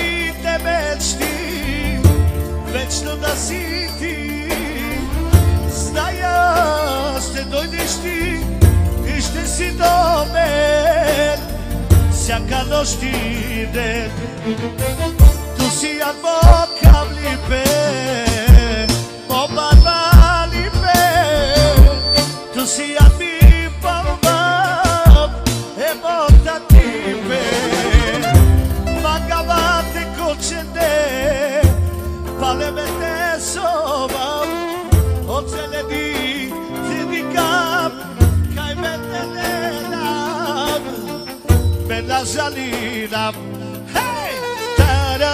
моите мечти, вечно да си ти. Зная, ще дойдеш ти и ще си до мен всяка нощ и ден. Tu si al boccam lipe, o barba lipe. Tu si al mi palmam, e botta tipe. Magavate colcende, palemete sovam, o celedi tidikam, kai betenenam, bella jalinam. Hey! Ta-da!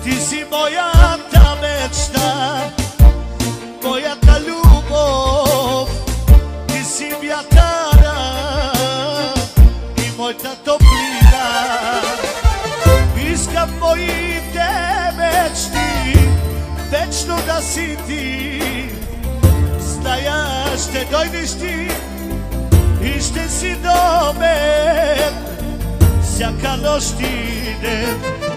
Ti si moja mečta, moja ta ljubov. Ti si vjatara i moja toplina. Искам моите мечти вечно да си ти. Зная, ще дойдеш ти и ще си до мен всяка нощ и ден.